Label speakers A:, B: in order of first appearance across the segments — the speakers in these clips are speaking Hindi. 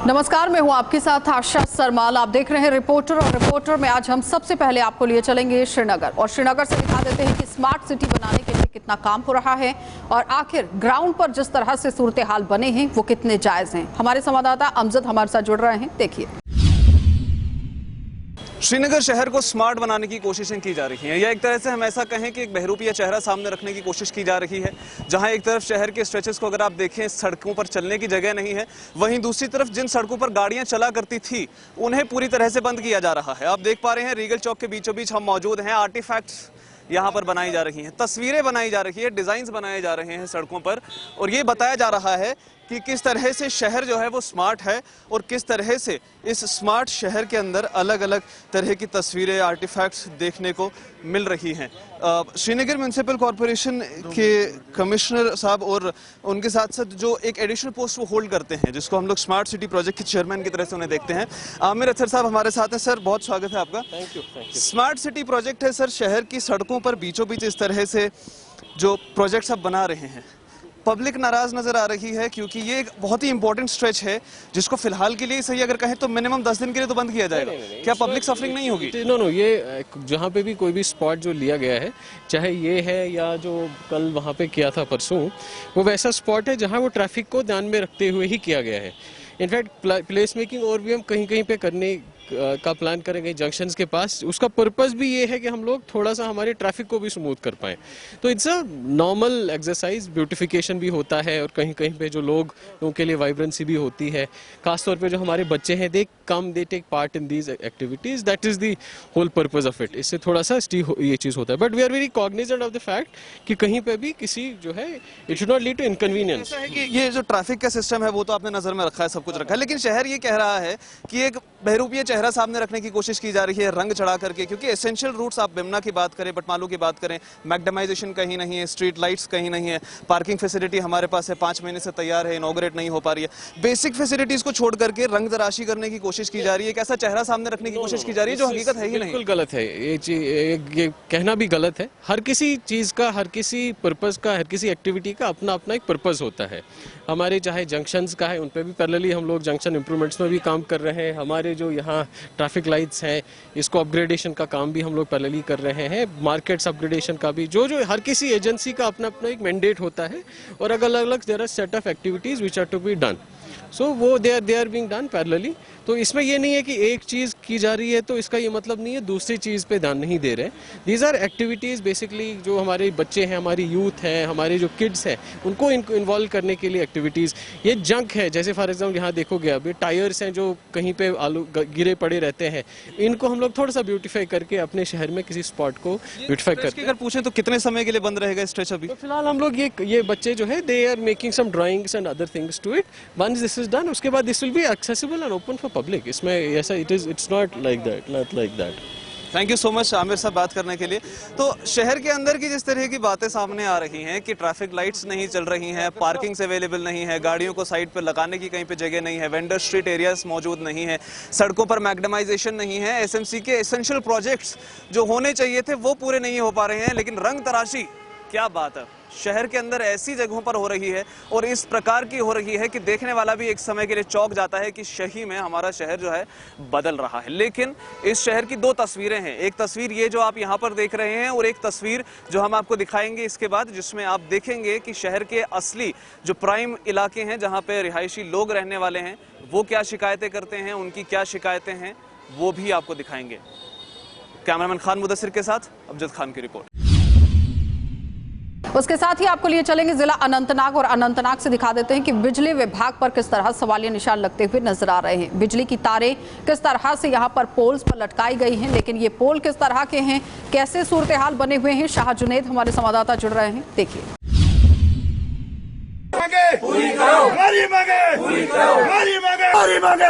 A: नमस्कार, मैं हूं आपके साथ आशा सरमाल। आप देख रहे हैं रिपोर्टर, और रिपोर्टर में आज हम सबसे पहले आपको लिए चलेंगे श्रीनगर, और श्रीनगर से दिखा देते हैं कि स्मार्ट सिटी बनाने के लिए कितना काम हो रहा है और आखिर ग्राउंड पर जिस तरह से सूरत हाल बने हैं वो कितने जायज हैं। हमारे संवाददाता अमजद हमारे साथ जुड़ रहे हैं, देखिए।
B: श्रीनगर शहर को स्मार्ट बनाने की कोशिशें की जा रही हैं, या एक तरह से हम ऐसा कहें कि एक बहरूपिया चेहरा सामने रखने की कोशिश की जा रही है। जहां एक तरफ शहर के स्ट्रेचेस को अगर आप देखें, सड़कों पर चलने की जगह नहीं है, वहीं दूसरी तरफ जिन सड़कों पर गाड़ियां चला करती थी उन्हें पूरी तरह से बंद किया जा रहा है। आप देख पा रहे हैं रीगल चौक के बीचों बीच हम मौजूद हैं। आर्टिफैक्ट्स यहाँ पर बनाई जा रही हैं, तस्वीरें बनाई जा रही है, डिजाइन बनाए जा रहे हैं सड़कों पर, और ये बताया जा रहा है कि किस तरह से शहर जो है वो स्मार्ट है और किस तरह से इस स्मार्ट शहर के अंदर अलग अलग तरह की तस्वीरें, आर्टिफैक्ट्स देखने को मिल रही हैं। श्रीनगर म्यूनिसिपल कॉरपोरेशन के कमिश्नर साहब और उनके साथ साथ जो एक एडिशनल पोस्ट वो होल्ड करते हैं, जिसको हम लोग स्मार्ट सिटी प्रोजेक्ट के चेयरमैन की तरह से उन्हें देखते हैं, आमिर अख्तर साहब हमारे साथ हैं। सर, बहुत स्वागत है आपका।
C: Thank you.
B: Smart city project है सर, शहर की सड़कों पर बीचों बीच इस तरह से जो प्रोजेक्ट्स आप बना रहे हैं, पब्लिक नाराज नजर आ रही है क्योंकि ये एक बहुत ही इंपॉर्टेंट स्ट्रेच है जिसको फिलहाल के लिए सही अगर कहें तो मिनिमम 10 दिन के लिए तो बंद किया जाएगा। क्या पब्लिक सफरिंग नहीं होगी?
C: नो, ये जहाँ पे भी कोई भी स्पॉट जो लिया गया है, चाहे ये है या जो कल वहाँ पे किया था परसों, वो वैसा स्पॉट है जहाँ वो ट्रैफिक को ध्यान में रखते हुए ही किया गया है। इनफैक्ट प्लेस मेकिंग और भी हम कहीं कहीं पे करने का प्लान करेंगे जंक्शंस के पास। उसका पर्पस भी ये है कि हम लोग थोड़ा सा हमारे ट्रैफिक को भी स्मूथ कर पाएं। तो it's a normal exercise, beautification भी होता है और कहीं कहीं पे जो लोगों के लिए वाइब्रेंसी भी होती है। खासतौर पे जो हमारे बच्चे हैं, they take part in these activities, that is the whole purpose of it. इससे थोड़ा सा ये चीज होता है, but we are very cognizant of the fact कि कहीं पे भी किसी जो है it should not lead to inconvenience.
B: ऐसा है कि ये जो ट्रैफिक का सिस्टम है वो तो आपने नजर में रखा है, सब कुछ रखा है, लेकिन शहर ये कह रहा है कि एक बहरूपिया चेहरा सामने रखने की कोशिश की जा रही है रंग चढ़ा करके, क्योंकि एसेंशियल रूट्स, आप बिमना की बात करें, बटमालू की बात करें, मैकडेमाइजेशन कहीं नहीं है, स्ट्रीट लाइट्स कहीं नहीं है, पार्किंग फैसिलिटी हमारे पास है 5 महीने से तैयार है, इनॉग्रेट नहीं हो पा रही है। बेसिक फैसिलिटीज को छोड़ करके रंग तराशी करने की कोशिश की जा रही है, एक ऐसा चेहरा सामने रखने की कोशिश की जा रही है जो हकीकत है ही नहीं।
C: बिल्कुल गलत है ये कहना भी गलत है। हर किसी चीज का, हर किसी पर्पस का, हर किसी एक्टिविटी का अपना अपना एक पर्पस होता है। हमारे चाहे जंक्शंस का है, उन पे भी पैरेलली हम लोग जंक्शन इंप्रूवमेंट्स में भी काम कर रहे हैं। हमारे जो यहाँ ट्रैफिक लाइट्स हैं, इसको अपग्रेडेशन का काम भी हम लोग पैरेलली कर रहे हैं। मार्केट्स अपग्रेडेशन का भी, जो हर किसी एजेंसी का अपना अपना एक मैंडेट होता है, और अलग अलग there are set of activities which are to be done. So वो they are being done parallelly. तो इसमें ये नहीं है कि एक चीज़ की जा रही है तो इसका ये मतलब नहीं है दूसरी चीज़ पे ध्यान नहीं दे रहे। दीज आर एक्टिविटीज़ बेसिकली जो हमारे बच्चे हैं, हमारी यूथ हैं, हमारे जो किड्स हैं, उनको इन्वॉल्व करने के लिए एक्टिविटीज़। ये जंक है, जैसे फॉर एग्जाम्पल यहाँ देखोगे अभी टायर्स हैं जो कहीं पे आलू गिरे पड़े रहते हैं, इनको हम लोग थोड़ा सा ब्यूटीफाई करके अपने शहर में किसी स्पॉट को ब्यूटीफाई करके।
B: अगर पूछें तो कितने समय के लिए बंद रहेगा स्ट्रेच अभी?
C: तो फिलहाल हम लोग ये बच्चे जो है they are making some drawings and other things to it. Once this is done, उसके बाद this will be accessible and open for public. इसमें ऐसा it's not like that.
B: Thank you so much Aamir sahab बात करने के लिए। तो शहर के अंदर की जिस तरह की बातें सामने आ रही हैं कि ट्रैफिक लाइट्स नहीं चल रही हैं, पार्किंग्स अवेलेबल नहीं है, गाड़ियों को साइड पर लगाने की कहीं पे जगह नहीं है, वेंडर स्ट्रीट एरियाज मौजूद नहीं है, सड़कों पर मैकडेमाइजेशन नहीं है, एसएमसी के एसेंशियल प्रोजेक्ट्स जो होने चाहिए थे वो पूरे नहीं हो पा रहे हैं, लेकिन रंग तराशी, क्या बात है, शहर के अंदर ऐसी जगहों पर हो रही है और इस प्रकार की हो रही है कि देखने वाला भी एक समय के लिए चौंक जाता है कि सही में हमारा शहर जो है बदल रहा है। लेकिन इस शहर की दो तस्वीरें हैं, एक तस्वीर ये जो आप यहाँ पर देख रहे हैं और एक तस्वीर जो हम आपको दिखाएंगे इसके बाद, जिसमें आप देखेंगे कि शहर के असली जो प्राइम इलाके हैं जहाँ पे रिहायशी लोग रहने वाले हैं वो क्या शिकायतें करते हैं, उनकी क्या शिकायतें हैं, वो भी आपको दिखाएंगे। कैमरामैन खान मुदस्सिर के साथ अमजद खान की रिपोर्ट।
A: उसके साथ ही आपको लिए चलेंगे जिला अनंतनाग, और अनंतनाग से दिखा देते हैं कि बिजली विभाग पर किस तरह सवालिया निशान लगते हुए नजर आ रहे हैं। बिजली की तारें किस तरह से यहां पर पोल्स पर लटकाई गई हैं, लेकिन ये पोल किस तरह के हैं, कैसे सूरत हाल बने हुए हैं, शाह जुनैद हमारे संवाददाता जुड़ रहे हैं, देखिए।
D: पूरी करो हमारी मांगे, पूरी करो हमारी मांगे, हमारी मांगे,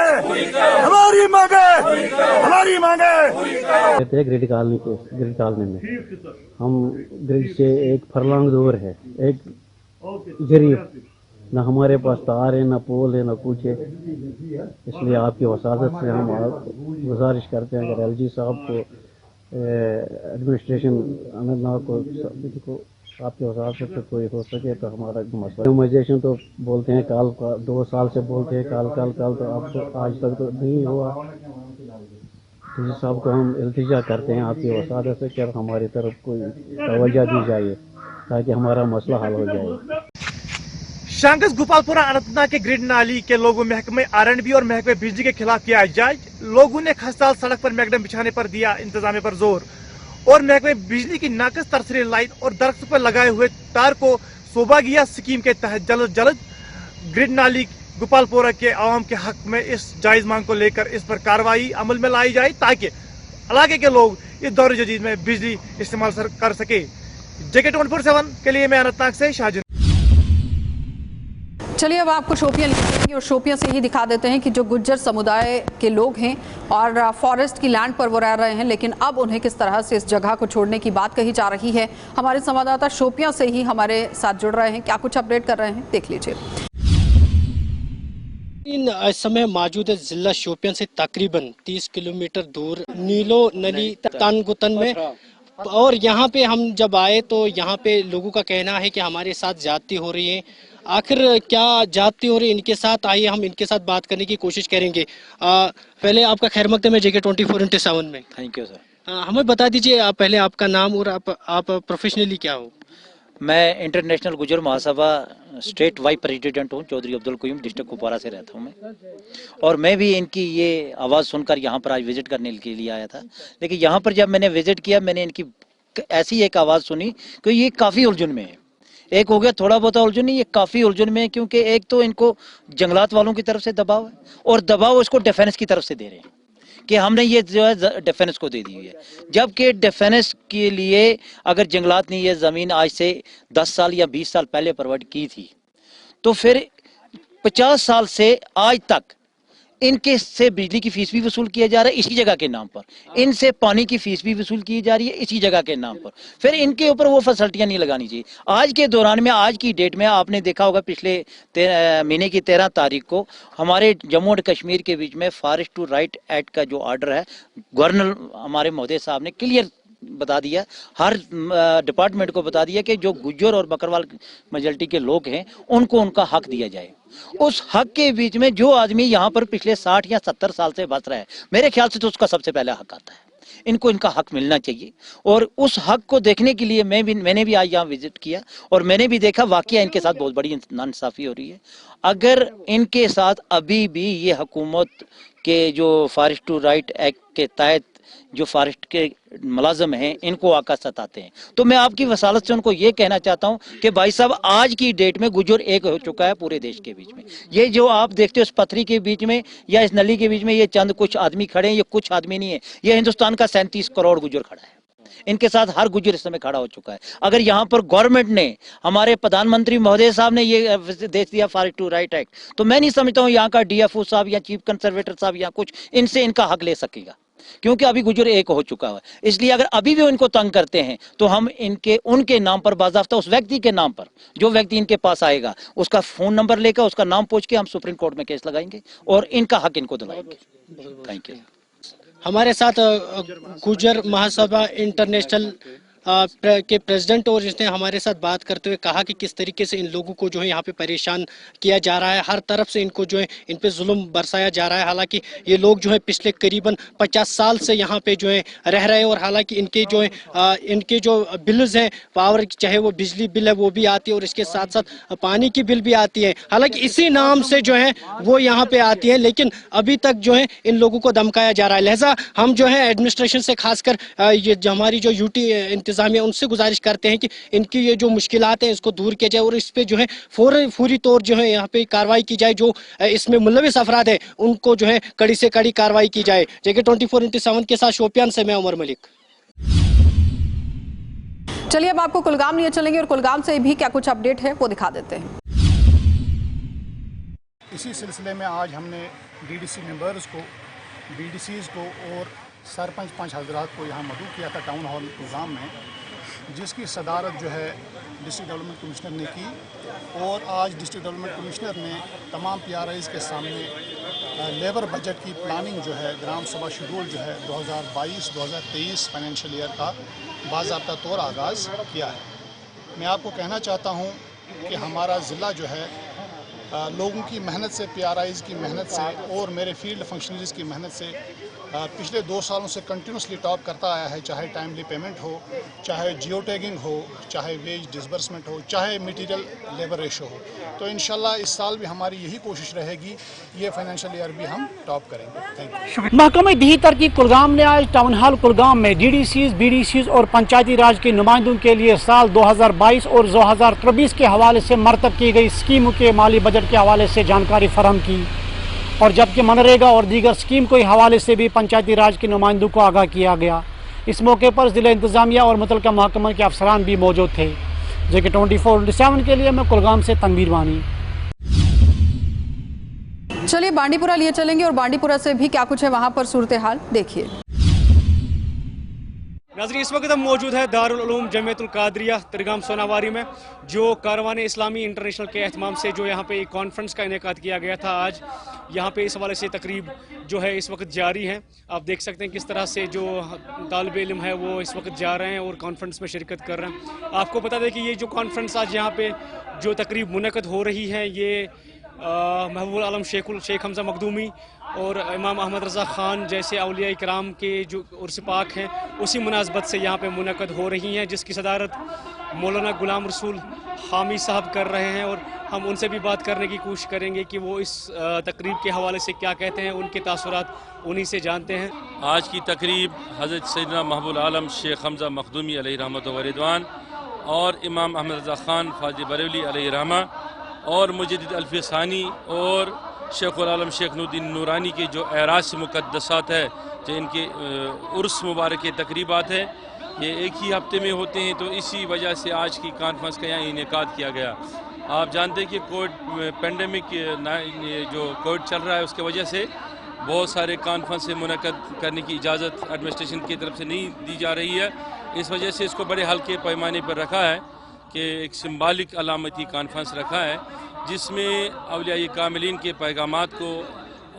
D: हमारी मांगे, हमारी मांगे।
E: ग्रिड कॉलोनी में हम ग्रिड से एक फरलांग दूर है, एक जरिए न हमारे पास तार है, न पोल है, न कुछ है। इसलिए आपकी वसादत से हम गुजारिश करते हैं कि LG साहब को, एडमिनिस्ट्रेशन अनंतनाग को आपके हिसाब से तो कोई हो सके तो हमारा मसला ह्यूमनाइजेशन तो बोलते हैं कल 2 साल से बोलते हैं कल तो अब तो आज तक तो नहीं हुआ। तो इस सब को हम इल्तिजा करते हैं आपकी वसादत से कि हमारी तरफ कोई तवज्जो दी जाए ताकि हमारा मसला हल हो जाए।
F: शांगस गोपालपुरा अनंतनाग के ग्रिड नाली के लोगों महकमे R&B और महकमे बिजली के खिलाफ किया एहतजाज। लोगों ने खस्ताल सड़क पर मैगडम बिछाने पर दिया इंतजामिया पर जोर और महकमे बिजली की नाकस तरसरी लाइन और दरख्त पर लगाए हुए तार को सौभाग्य स्कीम के तहत जल्द जल्द ग्रिड नाली गोपालपुरा के आवाम के हक में इस जायज मांग को लेकर इस पर कार्रवाई अमल में लाई जाए ताकि इलाके के लोग इस दौर जदीद में बिजली इस्तेमाल कर सके। JK 24/7 के लिए मैं अनंतनाग से शाहजहां।
A: चलिए अब आपको शोपियां लिखेंगे और शोपियां से ही दिखा देते हैं कि जो गुज्जर समुदाय के लोग हैं और फॉरेस्ट की लैंड पर वो रह रहे हैं, लेकिन अब उन्हें किस तरह से इस जगह को छोड़ने की बात कही जा रही है। हमारे संवाददाता शोपियां से ही हमारे साथ जुड़ रहे हैं, क्या कुछ अपडेट कर रहे हैं देख लीजिए।
G: इस समय मौजूद है जिला शोपियां से तकरीबन 30 किलोमीटर दूर नीलो नली तानगुतन में, और यहाँ पे हम जब आए तो यहाँ पे लोगों का कहना है कि हमारे साथ ज्यादती हो रही है। आखिर क्या ज्यादती हो रही है इनके साथ, आइए हम इनके साथ बात करने की कोशिश करेंगे। पहले आपका खैर मकदम है JK 24/7 में।
H: Thank you sir.
G: हमें बता दीजिए पहले आपका नाम और आप प्रोफेशनली क्या हो।
H: मैं इंटरनेशनल गुजर महासभा स्टेट वाइस प्रेसिडेंट हूँ, चौधरी अब्दुल कयूम, डिस्ट्रिक्ट कुपवारा से रहता हूँ मैं। और मैं भी इनकी ये आवाज़ सुनकर यहाँ पर आज विजिट करने के लिए आया था, लेकिन यहाँ पर जब मैंने विजिट किया मैंने इनकी ऐसी एक आवाज़ सुनी कि ये काफ़ी उलझन में है। एक हो गया थोड़ा बहुत उलझन नहीं, ये काफ़ी उलझन में है, क्योंकि एक तो इनको जंगलात वालों की तरफ से दबाव है और दबाव इसको डिफेंस की तरफ से दे रहे हैं कि हमने ये जो है डिफेंस को दे दी हुई है, जबकि डिफेंस के लिए अगर जंगलात ने ये ज़मीन आज से 10 साल या 20 साल पहले प्रोवाइड की थी तो फिर 50 साल से आज तक इनके से बिजली की फीस भी वसूल किया जा रहा है इसी जगह के नाम पर, इनसे पानी की फीस भी वसूल की जा रही है इसी जगह के नाम पर। फिर इनके ऊपर वो फैसिलिटियां नहीं लगानी चाहिए। आज के दौरान में, आज की डेट में आपने देखा होगा पिछले महीने की 13 तारीख को हमारे जम्मू और कश्मीर के बीच में फॉरेस्ट टू राइट एक्ट का जो ऑर्डर है, गवर्नर हमारे महोदय साहब ने क्लियर बता दिया, हर डिपार्टमेंट को बता दिया कि जो गुज्जर और बकरवाल मेजॉरिटी के लोग हैं उनको उनका हक दिया जाए। उस हक के बीच में जो आदमी यहाँ पर पिछले 60 या 70 साल से बस रहा है, मेरे ख्याल से तो उसका सबसे पहले हक आता है। इनको इनका हक मिलना चाहिए और उस हक को देखने के लिए मैंने भी आज यहाँ विजिट किया और मैंने भी देखा वाकई इनके साथ बहुत बड़ी नाइंसाफी हो रही है। अगर इनके साथ अभी भी ये हुकूमत के जो फॉरेस्ट टू राइट एक्ट के तहत जो फॉरेस्ट के मुलाजम हैं इनको आकर सताते हैं, तो मैं आपकी वसालत से उनको ये कहना चाहता हूं कि भाई साहब आज की डेट में गुजर एक हो चुका है पूरे देश के बीच में। ये जो आप देखते हो इस पथरी के बीच में या इस नली के बीच में ये चंद कुछ आदमी खड़े हैं, ये कुछ आदमी नहीं है, ये हिंदुस्तान का 37 करोड़ गुजर खड़ा है। इनके साथ हर गुजर इस समय खड़ा हो चुका है। अगर यहाँ पर गवर्नमेंट ने, हमारे प्रधानमंत्री महोदय साहब ने ये देश दिया फॉरेस्ट टू राइट एक्ट, तो मैं नहीं समझता हूँ यहाँ का DFO साहब या चीफ कंजर्वेटर साहब या कुछ इनसे इनका हक ले सकेगा, क्योंकि अभी गुजर एक हो चुका है। इसलिए अगर अभी भी इनको तंग करते हैं तो हम उनके नाम पर बाज़ाफ्ता उस व्यक्ति के नाम पर, जो व्यक्ति इनके पास आएगा उसका फोन नंबर लेकर उसका नाम पूछ के हम सुप्रीम कोर्ट में केस लगाएंगे और इनका हक इनको दिलाएंगे। Thank you.
G: हमारे साथ गुजर महासभा इंटरनेशनल के प्रेसिडेंट और जिसने हमारे साथ बात करते हुए कहा कि किस तरीके से इन लोगों को जो है यहाँ पे परेशान किया जा रहा है, हर तरफ से इनको जो है इन पे जुल्म बरसाया जा रहा है। हालांकि ये लोग जो है पिछले करीबन 50 साल से यहाँ पे जो है रह रहे हैं और हालांकि इनके जो है इनके जो बिल्स हैं, पावर चाहे वो बिजली बिल है वो भी आती है और इसके साथ साथ पानी की बिल भी आती है, हालांकि इसी नाम से जो है वो यहाँ पे आती है, लेकिन अभी तक जो है इन लोगों को धमकाया जा रहा है। लिहाजा हम जो है एडमिनिस्ट्रेशन से खासकर ये हमारी जो यूटी उनसे गुजारिश करते हैं कि इनकी ये जो मुश्किलात हैं इसको दूर किया जाए और इस पे जो है फौरी तौर जो है यहाँ पे कार्रवाई की जाए, जो इसमें मुलविस अफराद है उनको जो है कड़ी से कड़ी कार्रवाई की जाए। JK 24/7 के साथ शोपियान से मैं उमर मलिक।
A: चलिए अब आपको कुलगाम लिए चलेंगे और कुलगाम से भी क्या कुछ अपडेट है वो दिखा देते हैं।
I: इसी सिलसिले में आज हमने DDC मेंबर्स को, BDCs को और सरपंच 5 हजरात को यहाँ मदऊ किया था टाउन हॉल कुलगाम में, जिसकी सदारत जो है डिस्ट्रिक्ट डेवलपमेंट कमिश्नर ने की। और आज डिस्ट्रिक्ट डेवलपमेंट कमिश्नर ने तमाम PRIs के सामने लेबर बजट की प्लानिंग जो है, ग्राम सभा शेड्यूल जो है 2022-2023 फाइनेंशियल ईयर का बाज़ाब्ता तौर आगाज़ किया है। मैं आपको कहना चाहता हूँ कि हमारा ज़िला जो है लोगों की मेहनत से, PRIs की मेहनत से और मेरे फील्ड फंक्शनरीज की मेहनत से पिछले 2 सालों से कंटिन्यूसली टॉप करता आया है। चाहे टाइमली पेमेंट हो, चाहे जियो टैगिंग हो, चाहे वेज डिसबर्समेंट हो, चाहे मटीरियल लेबर रेशो हो। तो इंशाल्लाह इस साल भी हमारी यही कोशिश रहेगी, ये फाइनेंशियल ईयर भी हम टॉप करेंगे। Thank you.
J: महकमा दिही तरक्की कुलगाम ने आज टाउन हॉल कुलगाम में DDCs, BDCs और पंचायती राज के नुमाइंदों के लिए साल 2022 और 2023 के हवाले से मरतब की गई स्कीमों के माली बजट के हवाले से जानकारी फराहम की, और जबकि मनरेगा और दीगर स्कीम के हवाले से भी पंचायती राज के नुमाइंदों को आगाह किया गया। इस मौके पर ज़िला इंतज़ामिया और मुतल्लिका महकमा के अफसरान भी मौजूद थे। JK 24/7 के लिए मैं कुलगाम से तनवीर वानी।
A: चलिए बांडीपुरा लिए चलेंगे और बांडीपुरा से भी क्या कुछ है वहां पर सूरत हाल देखिए।
K: नाज़रीन, इस वक्त हम मौजूद है दारुल उलूम जमीयतुल कादरिया तिरगाम सोनावारी में, जो कारवान इस्लामी इंटरनेशनल के एहतमाम से जो यहाँ पे एक कॉन्फ्रेंस का इनेकाद किया गया था। आज यहाँ पे इस हवाले से तकरीब जो है इस वक्त जारी है। आप देख सकते हैं किस तरह से जो तालिब इल्म है वो इस वक्त जा रहे हैं और कॉन्फ्रेंस में शिरकत कर रहे हैं। आपको बता दें कि ये जो कॉन्फ्रेंस आज यहाँ पे जो तकरीब मुनक़द हो रही है, ये महबूब आलम शेख हमज़ा मखदूमी और इमाम अहमद रज़ा ख़ान जैसे औलिया इकराम के जो उर्स पाक हैं, उसी मुनासबत से यहाँ पे मुनक़द हो रही हैं, जिसकी सदारत मौलाना गुलाम रसूल हामी साहब कर रहे हैं। और हम उनसे भी बात करने की कोशिश करेंगे कि वो इस तकरीब के हवाले से क्या कहते हैं, उनके तासुरात उन्हीं से जानते हैं।
L: आज की तकरीब हज़रत सैयदना महबूब आलम शेख हमज़ा मखदूमी अलैहि रहमत व रिदवान और इमाम अहमद रज़ा ख़ान फाज़िल बरेलवी अलैहि रहमा और मुजद्दिद अल्फ़सानी और शेखुल आलम शेख नूरुद्दीन नूरानी के जो एराज मुक़द्दसात है, जो इनके उर्स मुबारक के तकरीबात है, ये एक ही हफ्ते में होते हैं। तो इसी वजह से आज की कॉन्फ्रेंस का यहाँ इनेकाद किया गया। आप जानते हैं कि कोविड पेंडेमिक जो कोविड चल रहा है, उसके वजह से बहुत सारे कॉन्फ्रेंस मुनक़द करने की इजाज़त एडमिनिस्ट्रेशन की तरफ से नहीं दी जा रही है। इस वजह से इसको बड़े हल्के पैमाने पर रखा है कि एक सिम्बालिक अलामती कॉन्फ्रेंस रखा है, जिसमें औलिया कामिलीन के पैगामात को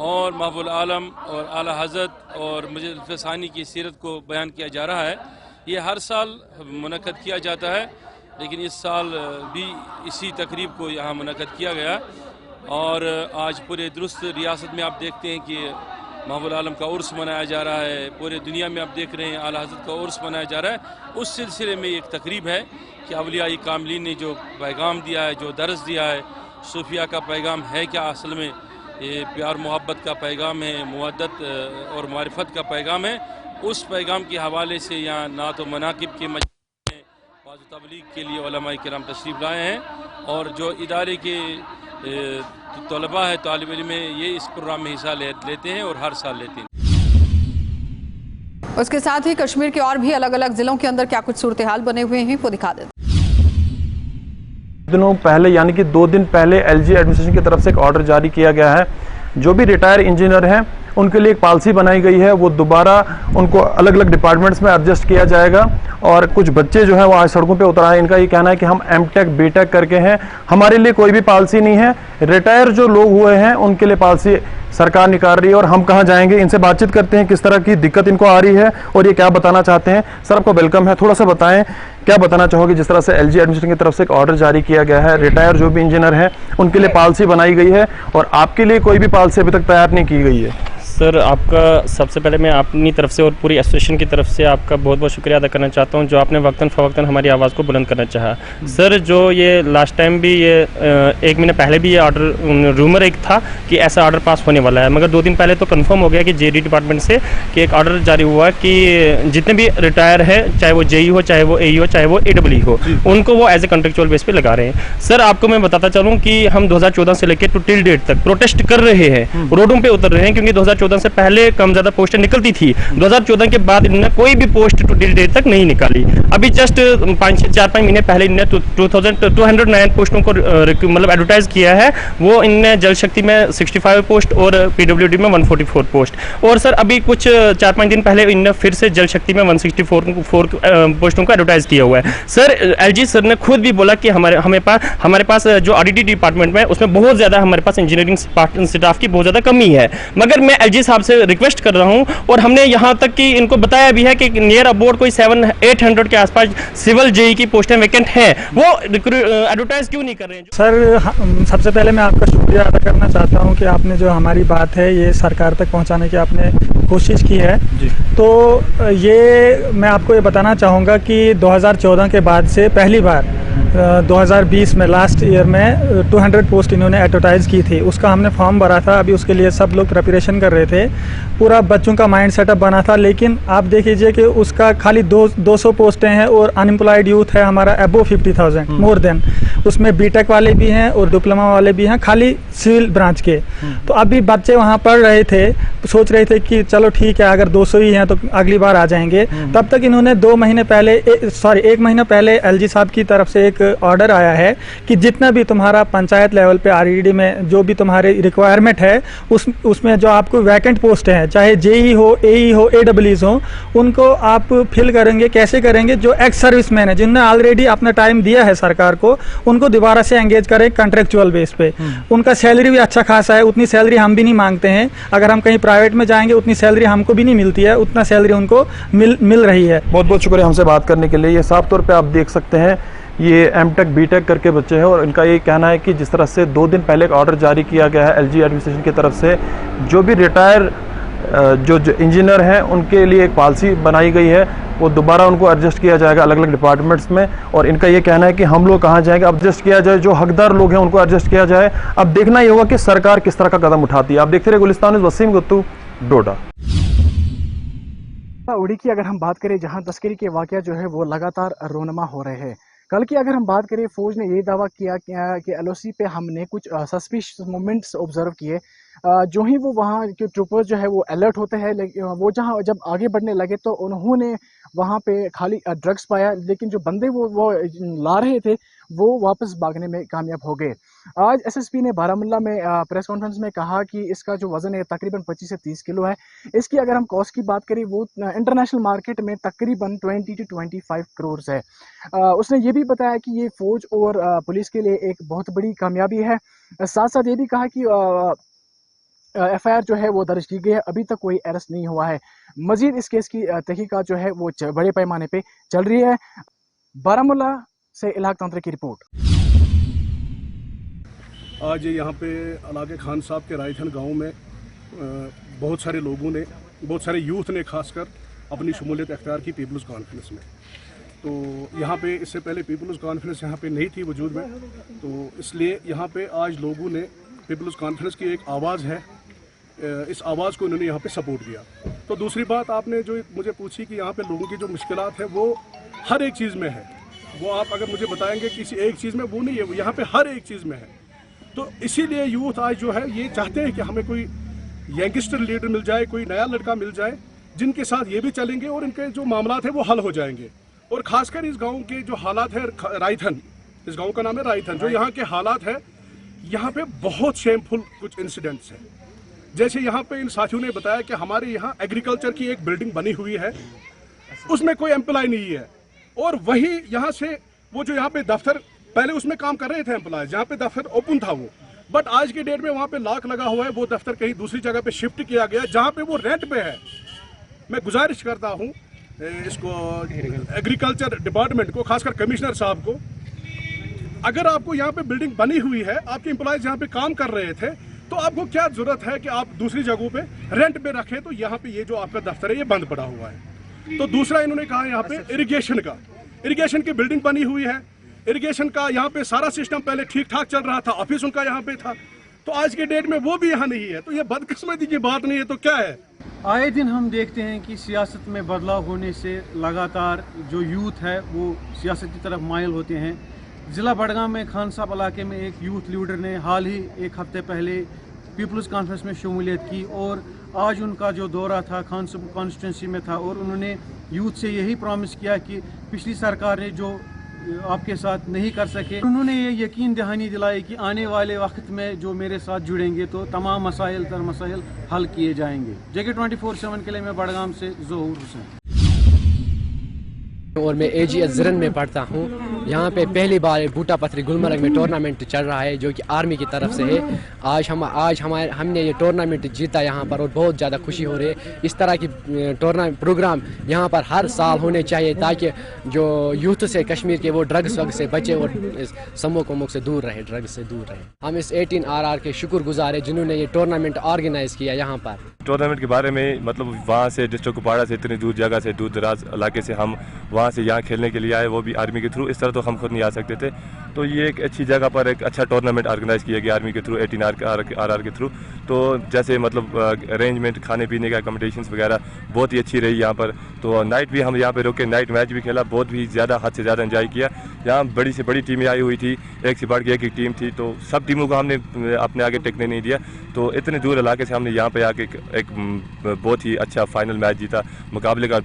L: और महबूब आलम और आला हज़रत और मुजद्दिद अल्फ़सानी की सीरत को बयान किया जा रहा है। ये हर साल मुनक़द किया जाता है, लेकिन इस साल भी इसी तकरीब को यहाँ मुनक़द किया गया। और आज पूरे दुरुस्त रियासत में आप देखते हैं कि महबूब आलम का उर्स मनाया जा रहा है, पूरे दुनिया में आप देख रहे हैं आला हज़रत का उर्स मनाया जा रहा है। उस सिलसिले में एक तकरीब है कि औलिया कामिलीन ने जो पैगाम दिया है, जो दर्स दिया है, सूफिया का पैगाम है क्या असल में, ये प्यार मोहब्बत का पैगाम है, मुवद्दत और मारिफत का पैगाम है। उस पैगाम के हवाले से यहाँ नात व मनाकिब के मजलिस में वाज़ तबलीग के लिए उलमा किराम तशरीफ़ लाए हैं, और जो इदारे के तलबा है, तालिब इल्म है, ये इस प्रोग्राम में हिस्सा लेते हैं और हर साल लेते हैं।
A: उसके साथ ही कश्मीर के और भी अलग अलग जिलों के अंदर क्या कुछ सूरत हाल बने हुए हैं वो दिखा देते।
M: दिनों पहले यानी कि 2 दिन पहले LG एडमिनिस्ट्रेशन की तरफ से एक ऑर्डर जारी किया गया है। जो भी रिटायर इंजीनियर हैं उनके लिए एक पॉलिसी बनाई गई है, वो दोबारा उनको अलग अलग डिपार्टमेंट्स में एडजस्ट किया जाएगा। और कुछ बच्चे जो हैं वो आज सड़कों पे उतर आए। इनका ये कहना है कि हम M.Tech B.Tech करके हैं, हमारे लिए कोई भी पॉलिसी नहीं है। रिटायर जो लोग हुए हैं उनके लिए पॉलिसी सरकार निकाल रही है, और हम कहाँ जाएंगे। इनसे बातचीत करते हैं किस तरह की दिक्कत इनको आ रही है और ये क्या बताना चाहते हैं। सर, आपको वेलकम है, थोड़ा सा बताएं क्या बताना चाहोगे। जिस तरह से LG एडमिनिस्ट्रेशन की तरफ से एक ऑर्डर जारी किया गया है, रिटायर जो भी इंजीनियर हैं उनके लिए पॉलिसी बनाई गई है, और आपके लिए कोई भी पॉलिसी अभी तक तैयार नहीं की गई है।
N: सर, आपका सबसे पहले मैं अपनी तरफ से और पूरी एसोसिएशन की तरफ से आपका बहुत बहुत शुक्रिया अदा करना चाहता हूं, जो आपने वक्तन फ़वक्तन हमारी आवाज़ को बुलंद करना चाहा। सर, जो ये लास्ट टाइम भी ये 1 महीने पहले भी ये ऑर्डर रूमर एक था कि ऐसा ऑर्डर पास होने वाला है, मगर 2 दिन पहले तो कंफर्म हो गया कि JD डिपार्टमेंट से कि एक ऑर्डर जारी हुआ कि जितने भी रिटायर है, चाहे वो JE हो, चाहे वो AE हो, चाहे वो AEE हो, उनको वो एज ए कॉन्ट्रेक्चुअल बेस पे लगा रहे हैं। सर, आपको मैं बताता चलूँ कि हम 2014 से लेकर टू टिल डेट तक प्रोटेस्ट कर रहे हैं, रोडों पर उतर रहे हैं, क्योंकि 2014 से पहले कम ज्यादा पोस्टें निकलती थी। 2014 के बाद इन्होंने कोई भी पोस्ट टू टिल डेट तक नहीं निकाली। अभी जस्ट 4-5 महीने पहले इन्होंने 209 पोस्टों को मतलब एडवर्टाइज किया है। वो इनने जल शक्ति में 65 पोस्ट और PWD में 144 पोस्ट, और सर अभी कुछ 4-5 दिन पहले इनने फिर से जल शक्ति में 164 पोस्टों को एडवर्टाइज किया हुआ है। सर, LG सर ने खुद भी बोला कि हमारे पास जो ऑडिट डिपार्टमेंट में उसमें बहुत ज्यादा हमारे पास इंजीनियरिंग स्टाफ की बहुत ज्यादा कमी है, मगर मैं LG एलजी साहब से रिक्वेस्ट कर रहा हूँ, और हमने यहाँ तक कि इनको बताया भी है कि नियर अबाउट कोई 700-800 के आसपास सिविल जेई की पोस्टें वैकेंट हैं, वो एडवर्टाइज क्यों नहीं कर रहे हैं?
M: सर, सबसे पहले मैं आपका शुक्रिया अदा करना चाहता हूं कि आपने जो हमारी बात है ये सरकार तक पहुंचाने की आपने कोशिश की है। तो ये मैं आपको ये बताना चाहूँगा कि 2014 के बाद से पहली बार 2020 में लास्ट ईयर में 200 पोस्ट इन्होंने एडवर्टाइज़ की थी। उसका हमने फॉर्म भरा था, अभी उसके लिए सब लोग प्रिपरेशन कर रहे थे, पूरा बच्चों का माइंड सेटअप बना था। लेकिन आप देख लीजिए कि उसका खाली 200 पोस्टें हैं और अनएम्प्लॉयड यूथ है हमारा अबव 50,000, मोर देन। उसमें बीटेक वाले भी हैं और डिप्लोमा वाले भी हैं, खाली सिविल ब्रांच के। तो अभी बच्चे वहाँ पढ़ रहे थे, सोच रहे थे कि चलो ठीक है, अगर 200 ही हैं तो अगली बार आ जाएंगे। तब तक इन्होंने 1 महीना पहले एलजी साहब की तरफ से एक ऑर्डर आया है कि जितना भी तुम्हारा पंचायत लेवल पे आरईडी में जो भी तुम्हारे रिक्वायरमेंट है उसमें जो आपको वैकेंट पोस्ट है, चाहे जेई हो, एई हो, एडब्ल्यूज हो, उनको आप फिल करेंगे। कैसे करेंगे? जो एक्स सर्विसमैन है जिन्होंने ऑलरेडी अपना टाइम दिया है सरकार को, उनको दोबारा से एंगेज करें कॉन्ट्रेक्चुअल बेस पे। उनका सैलरी भी अच्छा खासा है, उतनी सैलरी हम भी नहीं मांगते हैं। अगर हम कहीं प्राइवेट में जाएंगे उतनी सैलरी हमको भी नहीं मिलती है, उतना सैलरी उनको मिल रही है। बहुत बहुत शुक्रिया हमसे बात करने के लिए। ये साफ तौर पे आप देख सकते हैं ये एमटेक बीटेक करके बच्चे हैं, और इनका ये कहना है कि जिस तरह से 2 दिन पहले एक ऑर्डर जारी किया गया है एलजी एडमिनिस्ट्रेशन की तरफ से, जो भी रिटायर जो इंजीनियर हैं उनके लिए एक पॉलिसी बनाई गई है, वो दोबारा उनको एडजस्ट किया जाएगा अलग अलग डिपार्टमेंट्स में। और इनका ये कहना है कि हम लोग कहाँ जाएंगे, अब एडजस्ट किया जाए, जो हकदार लोग हैं उनको एडजस्ट किया जाए। अब देखना ही होगा कि सरकार किस तरह का कदम उठाती है। आप देखते रहे गुलिस्तान न्यूज़, वसीम गुत्तू, डोडा।
J: उड़ी की अगर हम बात करें, जहां तस्करी के वाकया जो है वो लगातार रोनमा हो रहे हैं। कल की अगर हम बात करें, फौज ने ये दावा किया कि एलओसी पे हमने कुछ सस्पिशियस मूवमेंट्स ऑब्जर्व किए। जो ही वो वहाँ के ट्रूपर्स जो है वो अलर्ट होते हैं, लेकिन वो जहाँ जब आगे बढ़ने लगे तो उन्होंने वहाँ पे खाली ड्रग्स पाया, लेकिन जो बंदे वो ला रहे थे वो वापस भागने में कामयाब हो गए। आज एसएसपी ने बारामुल्ला में प्रेस कॉन्फ्रेंस में कहा कि इसका जो वज़न है तकरीबन 25 से 30 किलो है। इसकी अगर हम कॉस्ट की बात करें, वो इंटरनेशनल मार्केट में तकरीबन 20 से 25 करोड़ है। उसने ये भी बताया कि ये फ़ौज और पुलिस के लिए एक बहुत बड़ी कामयाबी है। साथ साथ ये भी कहा कि एफआईआर जो है वो दर्ज की गई है, अभी तक कोई अरेस्ट नहीं हुआ है। मजीद इस केस की तहकीकात जो है वो बड़े पैमाने पे चल रही है। बारामुल्ला से इलाक तंत्र की रिपोर्ट।
I: आज यहाँ पे इलाके खान साहब के रायथन गांव में बहुत सारे लोगों ने, बहुत सारे यूथ ने खासकर अपनी शमूलियत अख्तियार की पीपल्स कॉन्फ्रेंस में। तो यहाँ पे इससे पहले पीपल्स कॉन्फ्रेंस यहाँ पे नहीं थी वजूद में, तो इसलिए यहाँ पे आज लोगों ने पीपल्स कॉन्फ्रेंस की एक आवाज़ है, इस आवाज़ को उन्होंने यहाँ पे सपोर्ट दिया। तो दूसरी बात आपने जो मुझे पूछी कि यहाँ पे लोगों की जो मुश्किलात है वो हर एक चीज़ में है, वो आप अगर मुझे बताएंगे किसी एक चीज़ में, वो नहीं है, वो यहाँ पे हर एक चीज़ में है। तो इसीलिए यूथ आज जो है ये चाहते हैं कि हमें कोई यंगस्टर लीडर मिल जाए, कोई नया लड़का मिल जाए जिनके साथ ये भी चलेंगे और इनके जो मामलात है वो हल हो जाएंगे। और ख़ासकर इस गाँव के जो हालात है, रायथन, इस गाँव का नाम है रायथन, जो यहाँ के हालात है, यहाँ पे बहुत शेमफुल कुछ इंसिडेंट्स हैं। जैसे यहाँ पे इन साथियों ने बताया कि हमारे यहाँ एग्रीकल्चर की एक बिल्डिंग बनी हुई है, उसमें कोई एम्प्लॉय नहीं है, और वही यहाँ से वो जो यहाँ पे दफ्तर पहले उसमें काम कर रहे थे एम्प्लॉय, जहाँ पे दफ्तर ओपन था वो, बट आज की डेट में वहाँ पे लॉक लगा हुआ है, वो दफ्तर कहीं दूसरी जगह पे शिफ्ट किया गया जहाँ पे वो रेंट पे है। मैं गुजारिश करता हूँ इसको एग्रीकल्चर डिपार्टमेंट को, खासकर कमिश्नर साहब को, अगर आपको यहाँ पे बिल्डिंग बनी हुई है, आपके एम्प्लॉयज यहाँ पे काम कर रहे थे, तो आपको क्या जरूरत है कि आप दूसरी जगहों पे रेंट पे रखें? तो यहाँ पे ये जो आपका दफ्तर है ये बंद पड़ा हुआ है। तो दूसरा इन्होंने कहा यहाँ पे इरिगेशन की बिल्डिंग बनी हुई है, इरिगेशन का यहाँ पे सारा सिस्टम पहले ठीक ठाक चल रहा था, ऑफिस उनका यहाँ पे था, तो आज के डेट में वो भी यहाँ नहीं है। तो ये बदकिस्मती की बात नहीं है तो क्या है?
O: आए दिन हम देखते हैं कि सियासत में बदलाव होने से लगातार जो यूथ है वो सियासत की तरफ माइल होते हैं। ज़िला बड़गाम में खान साहब इलाके में एक यूथ लीडर ने हाल ही एक हफ्ते पहले पीपल्स कॉन्फ्रेंस में शमूलियत की, और आज उनका जो दौरा था खान साहब कॉन्स्टिट्यूंसी में था, और उन्होंने यूथ से यही प्रॉमिस किया कि पिछली सरकार ने जो आपके साथ नहीं कर सके, उन्होंने ये यकीन दहानी दिलाई कि आने वाले वक्त में जो मेरे साथ जुड़ेंगे तो तमाम मसाइल तर मसाइल हल किए जाएंगे। जगह 24/7 के लिए मैं बड़गाम से ज़ोहूर हुसैन।
P: और मैं AG अजरन में पढ़ता हूँ। यहाँ पे पहली बार बूटा पथरी गुलमर्ग में टूर्नामेंट चल रहा है जो कि आर्मी की तरफ से है। आज हमने ये टूर्नामेंट जीता यहाँ पर और बहुत ज़्यादा खुशी हो रही है। इस तरह की टूर्नामेंट प्रोग्राम यहाँ पर हर साल होने चाहिए ताकि जो यूथ से कश्मीर के वो ड्रग्स वग से बचे और समूह कुमुख से दूर रहे, ड्रग्स से दूर रहे। हम इस 18RR के शुक्रगुजार हैं जिन्होंने ये टूर्नामेंट ऑर्गेनाइज किया यहाँ पर।
Q: टूर्नामेंट के बारे में मतलब वहाँ से डिस्ट्रिक्ट कुपवाड़ा से इतनी दूर जगह से, दूर दराज इलाके से हम वहाँ से यहाँ खेलने के लिए आए, वो भी आर्मी के थ्रू। इस तरह तो हम खुद नहीं आ सकते थे, तो ये एक अच्छी जगह पर एक अच्छा टूर्नामेंट ऑर्गेनाइज किया गया आर्मी के थ्रू, 18RR के थ्रू। तो जैसे मतलब अरेंजमेंट, खाने पीने का कॉम्पिटिशन्स वगैरह बहुत ही अच्छी रही यहाँ पर। तो नाइट भी हम यहाँ पे रुके, नाइट मैच भी खेला, बहुत भी ज़्यादा हद से ज़्यादा एंजॉय किया। यहाँ बड़ी से बड़ी टीमें आई हुई थी, एक से बढ़ के एक टीम थी, तो सब टीमों को हमने अपने आगे टिकने नहीं दिया। तो इतने दूर इलाके से हमने यहाँ पे आके एक बहुत ही अच्छा फाइनल मैच जीता। मुकाबले का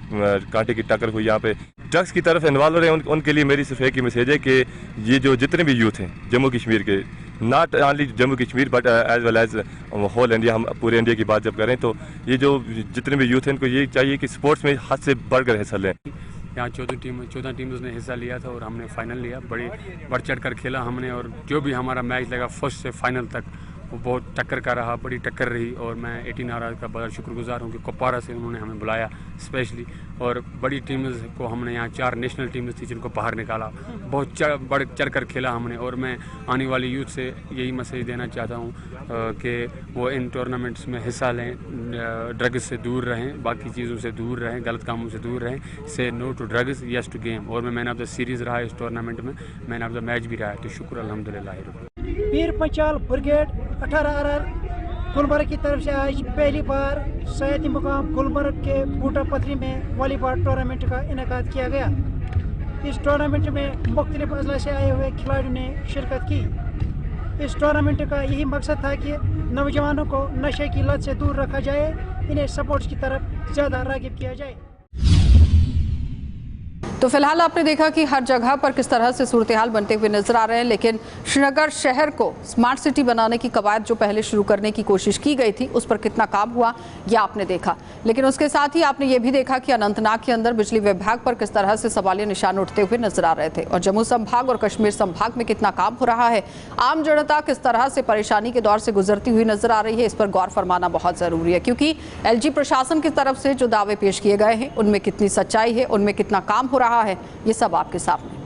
Q: कांटे की टक्कर हुई यहाँ पे। ड्रग्स की तरफ इन्वॉल्व रहे उनके लिए मेरी सिर्फ एक ही मैसेज है कि ये जो जितने भी यूथ हैं जम्मू कश्मीर के, not only Jammu Kashmir but as well as whole India, हम पूरे इंडिया की बात जब करें तो ये जो जितने भी यूथ हैं इनको ये चाहिए कि स्पोर्ट्स में हद से बढ़कर हिस्सा लें।
R: यहाँ 14 टीम्स ने हिस्सा लिया था और हमने फाइनल लिया। बढ़ चढ़ कर खेला हमने और जो भी हमारा मैच लगा फर्स्ट से फाइनल तक वो बहुत टक्कर का रहा, बड़ी टक्कर रही। और मैं 18RR का बड़ा शुक्रगुजार हूँ कि कुपवाड़ा से उन्होंने हमें बुलाया स्पेशली। और बड़ी टीम्स को हमने यहाँ 4 नेशनल टीम्स थी जिनको बाहर निकाला, बहुत बढ़ चढ़ कर खेला हमने। और मैं आने वाली यूथ से यही मैसेज देना चाहता हूँ कि वो इन टूर्नामेंट्स में हिस्सा लें, ड्रग्स से दूर रहें, बाकी चीज़ों से दूर रहें, गलत कामों से दूर रहें। Say no to drugs, yes to game. और मैं मैन ऑफ द सीरीज़ रहा इस टूर्नामेंट में, मैन ऑफ द मैच भी रहा है, तो शुक्र अल्हम्दुलिल्लाह।
S: पीर पंचाल ब्रिगेड 18RR गुलमर्ग की तरफ से आज पहली बार सैयदी मुकाम गुलमर्ग के बूटा पथरी में वॉलीबॉल टूर्नामेंट का इनेकाद किया गया। इस टूर्नामेंट में मुख्तलिफ अजला से आए हुए खिलाड़ियों ने शिरकत की। इस टूर्नामेंट का यही मकसद था कि नौजवानों को नशे की लत से दूर रखा जाए, इन्हें स्पोर्ट्स की तरफ ज़्यादा राग़िब किया जाए।
A: तो फिलहाल आपने देखा कि हर जगह पर किस तरह से सूरत हाल बनते हुए नजर आ रहे हैं, लेकिन श्रीनगर शहर को स्मार्ट सिटी बनाने की कवायद जो पहले शुरू करने की कोशिश की गई थी उस पर कितना काम हुआ यह आपने देखा। लेकिन उसके साथ ही आपने ये भी देखा कि अनंतनाग के अंदर बिजली विभाग पर किस तरह से सवालिया निशान उठते हुए नजर आ रहे थे, और जम्मू संभाग और कश्मीर संभाग में कितना काम हो रहा है। आम जनता किस तरह से परेशानी के दौर से गुजरती हुई नजर आ रही है, इस पर गौर फरमाना बहुत जरूरी है, क्योंकि LG प्रशासन की तरफ से जो दावे पेश किए गए हैं उनमें कितनी सच्चाई है, उनमें कितना काम हो रहा है, ये सब आपके सामने।